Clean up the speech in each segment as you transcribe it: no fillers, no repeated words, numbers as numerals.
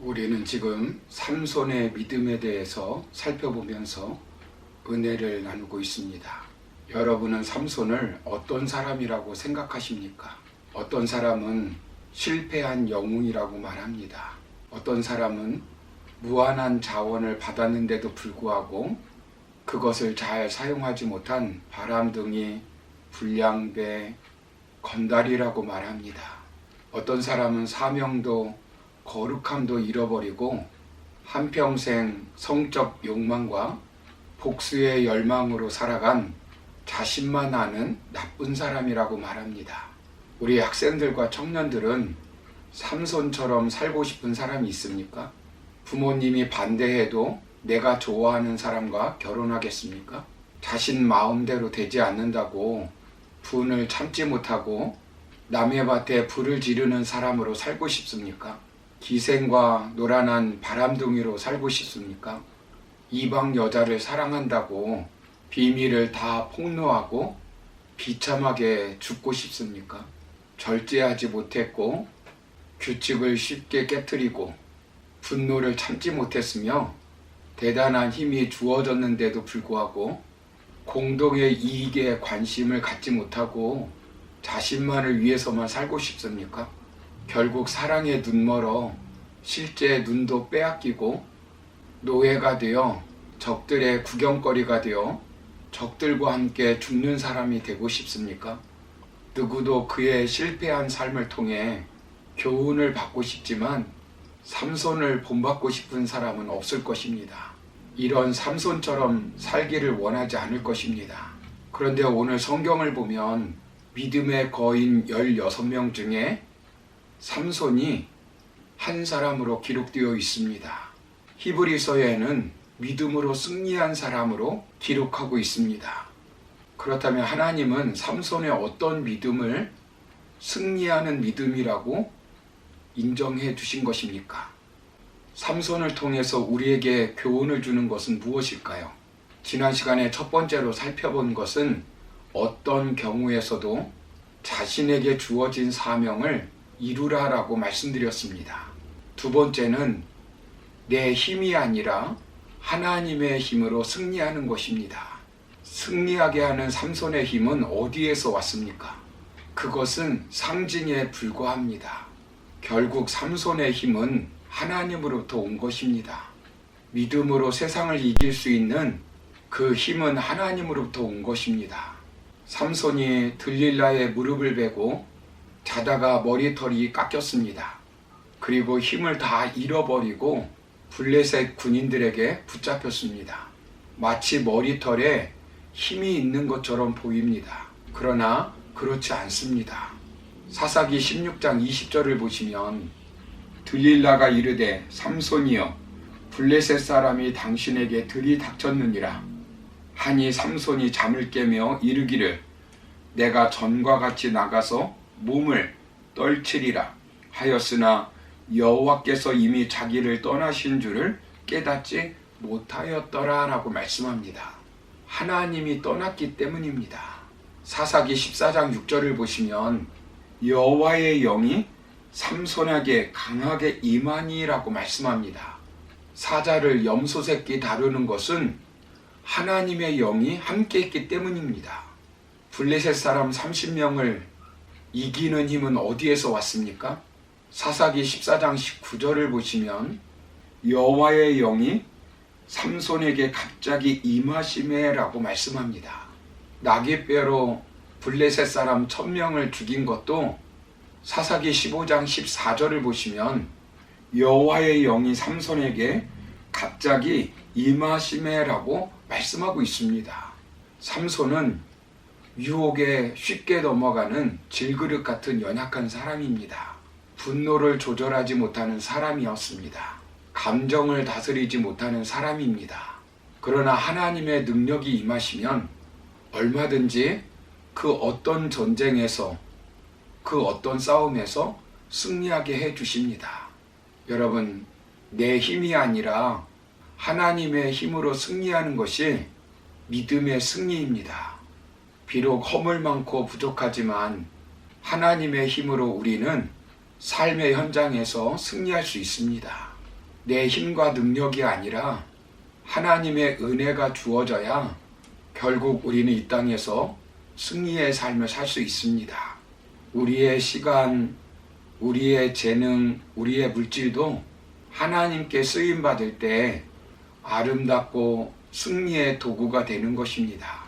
우리는 지금 삼손의 믿음에 대해서 살펴보면서 은혜를 나누고 있습니다. 여러분은 삼손을 어떤 사람이라고 생각하십니까? 어떤 사람은 실패한 영웅이라고 말합니다. 어떤 사람은 무한한 자원을 받았는데도 불구하고 그것을 잘 사용하지 못한 바람둥이, 불량배, 건달이라고 말합니다. 어떤 사람은 사명도 거룩함도 잃어버리고 한평생 성적 욕망과 복수의 열망으로 살아간 자신만 아는 나쁜 사람이라고 말합니다. 우리 학생들과 청년들은 삼손처럼 살고 싶은 사람이 있습니까? 부모님이 반대해도 내가 좋아하는 사람과 결혼하겠습니까? 자신 마음대로 되지 않는다고 분을 참지 못하고 남의 밭에 불을 지르는 사람으로 살고 싶습니까? 기생과 노란한 바람둥이로 살고 싶습니까? 이방 여자를 사랑한다고 비밀을 다 폭로하고 비참하게 죽고 싶습니까? 절제하지 못했고 규칙을 쉽게 깨트리고 분노를 참지 못했으며 대단한 힘이 주어졌는데도 불구하고 공동의 이익에 관심을 갖지 못하고 자신만을 위해서만 살고 싶습니까? 결국 사랑에 눈멀어 실제 눈도 빼앗기고 노예가 되어 적들의 구경거리가 되어 적들과 함께 죽는 사람이 되고 싶습니까? 누구도 그의 실패한 삶을 통해 교훈을 받고 싶지만 삼손을 본받고 싶은 사람은 없을 것입니다. 이런 삼손처럼 살기를 원하지 않을 것입니다. 그런데 오늘 성경을 보면 믿음의 거인 16명 중에 삼손이 한 사람으로 기록되어 있습니다. 히브리서에는 믿음으로 승리한 사람으로 기록하고 있습니다. 그렇다면 하나님은 삼손의 어떤 믿음을 승리하는 믿음이라고 인정해 주신 것입니까? 삼손을 통해서 우리에게 교훈을 주는 것은 무엇일까요? 지난 시간에 첫 번째로 살펴본 것은 어떤 경우에서도 자신에게 주어진 사명을 이루라라고 말씀드렸습니다. 두 번째는 내 힘이 아니라 하나님의 힘으로 승리하는 것입니다. 승리하게 하는 삼손의 힘은 어디에서 왔습니까? 그것은 상징에 불과합니다. 결국 삼손의 힘은 하나님으로부터 온 것입니다. 믿음으로 세상을 이길 수 있는 그 힘은 하나님으로부터 온 것입니다. 삼손이 들릴라의 무릎을 베고 자다가 머리털이 깎였습니다. 그리고 힘을 다 잃어버리고 블레셋 군인들에게 붙잡혔습니다. 마치 머리털에 힘이 있는 것처럼 보입니다. 그러나 그렇지 않습니다. 사사기 16장 20절을 보시면 들릴라가 이르되 삼손이여 블레셋 사람이 당신에게 들이닥쳤느니라 하니 삼손이 잠을 깨며 이르기를 내가 전과 같이 나가서 몸을 떨치리라 하였으나 여호와께서 이미 자기를 떠나신 줄을 깨닫지 못하였더라 라고 말씀합니다. 하나님이 떠났기 때문입니다. 사사기 14장 6절을 보시면 여호와의 영이 삼손에게 강하게 임하니라고 말씀합니다. 사자를 염소 새끼 다루는 것은 하나님의 영이 함께 있기 때문입니다. 블레셋 사람 30명을 이기는 힘은 어디에서 왔습니까? 사사기 14장 19절을 보시면 여호와의 영이 삼손에게 갑자기 임하시매라고 말씀합니다. 나귀뼈로 블레셋 사람 1000명을 죽인 것도 사사기 15장 14절을 보시면 여호와의 영이 삼손에게 갑자기 임하시매라고 말씀하고 있습니다. 삼손은 유혹에 쉽게 넘어가는 질그릇 같은 연약한 사람입니다. 분노를 조절하지 못하는 사람이었습니다. 감정을 다스리지 못하는 사람입니다. 그러나 하나님의 능력이 임하시면 얼마든지 그 어떤 전쟁에서 그 어떤 싸움에서 승리하게 해 주십니다. 여러분, 내 힘이 아니라 하나님의 힘으로 승리하는 것이 믿음의 승리입니다. 비록 허물 많고 부족하지만 하나님의 힘으로 우리는 삶의 현장에서 승리할 수 있습니다. 내 힘과 능력이 아니라 하나님의 은혜가 주어져야 결국 우리는 이 땅에서 승리의 삶을 살 수 있습니다. 우리의 시간, 우리의 재능, 우리의 물질도 하나님께 쓰임받을 때 아름답고 승리의 도구가 되는 것입니다.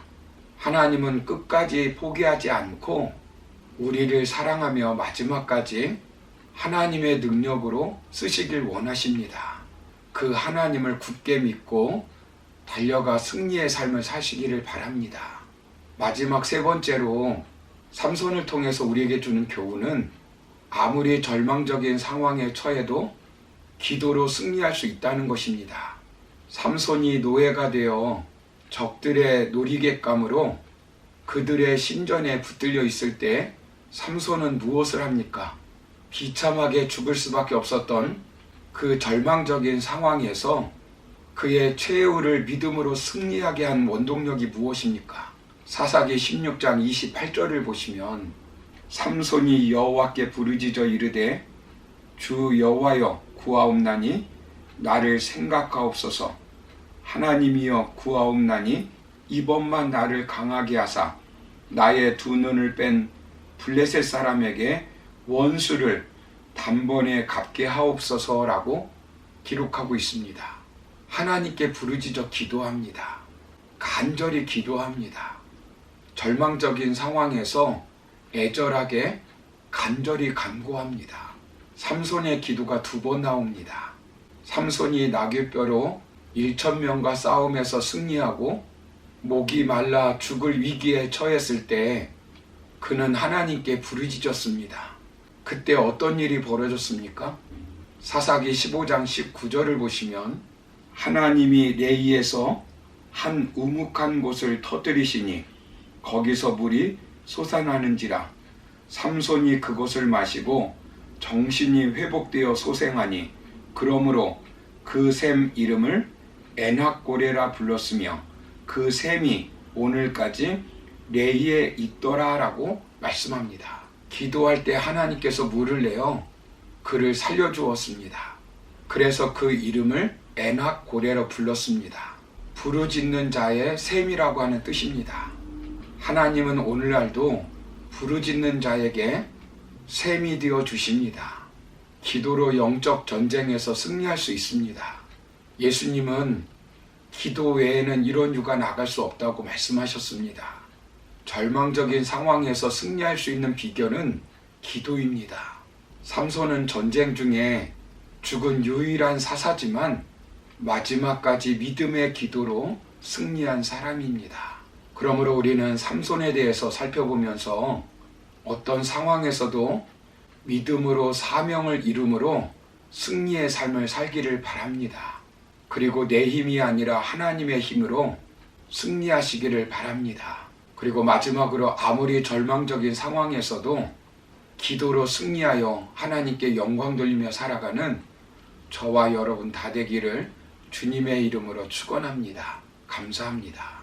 하나님은 끝까지 포기하지 않고 우리를 사랑하며 마지막까지 하나님의 능력으로 쓰시길 원하십니다. 그 하나님을 굳게 믿고 달려가 승리의 삶을 사시기를 바랍니다. 마지막 세 번째로 삼손을 통해서 우리에게 주는 교훈은 아무리 절망적인 상황에 처해도 기도로 승리할 수 있다는 것입니다. 삼손이 노예가 되어 적들의 놀이객감으로 그들의 신전에 붙들려 있을 때 삼손은 무엇을 합니까? 비참하게 죽을 수밖에 없었던 그 절망적인 상황에서 그의 최후를 믿음으로 승리하게 한 원동력이 무엇입니까? 사사기 16장 28절을 보시면 삼손이 여호와께 부르짖어 이르되 주 여호와여 구하옵나니 나를 생각하옵소서. 하나님이여 구하옵나니 이번만 나를 강하게 하사 나의 두 눈을 뺀 블레셋 사람에게 원수를 단번에 갚게 하옵소서라고 기록하고 있습니다. 하나님께 부르짖어 기도합니다. 간절히 기도합니다. 절망적인 상황에서 애절하게 간절히 간구합니다. 삼손의 기도가 두 번 나옵니다. 삼손이 나귀뼈로 1,000명과 싸움에서 승리하고 목이 말라 죽을 위기에 처했을 때 그는 하나님께 부르짖었습니다. 그때 어떤 일이 벌어졌습니까? 사사기 15장 19절을 보시면 하나님이 레이에서 한 우묵한 곳을 터뜨리시니 거기서 물이 솟아나는지라. 삼손이 그것을 마시고 정신이 회복되어 소생하니 그러므로 그 샘 이름을 에낙고레라 불렀으며 그 샘이 오늘까지 레이에 있더라 라고 말씀합니다. 기도할 때 하나님께서 물을 내어 그를 살려주었습니다. 그래서 그 이름을 에낙고레로 불렀습니다. 부르짖는 자의 샘이라고 하는 뜻입니다. 하나님은 오늘날도 부르짖는 자에게 샘이 되어 주십니다. 기도로 영적 전쟁에서 승리할 수 있습니다. 예수님은 기도 외에는 이런 유가 나갈 수 없다고 말씀하셨습니다. 절망적인 상황에서 승리할 수 있는 비결은 기도입니다. 삼손은 전쟁 중에 죽은 유일한 사사지만 마지막까지 믿음의 기도로 승리한 사람입니다. 그러므로 우리는 삼손에 대해서 살펴보면서 어떤 상황에서도 믿음으로 사명을 이룸으로 승리의 삶을 살기를 바랍니다. 그리고 내 힘이 아니라 하나님의 힘으로 승리하시기를 바랍니다. 그리고 마지막으로 아무리 절망적인 상황에서도 기도로 승리하여 하나님께 영광 돌리며 살아가는 저와 여러분 다 되기를 주님의 이름으로 축원합니다. 감사합니다.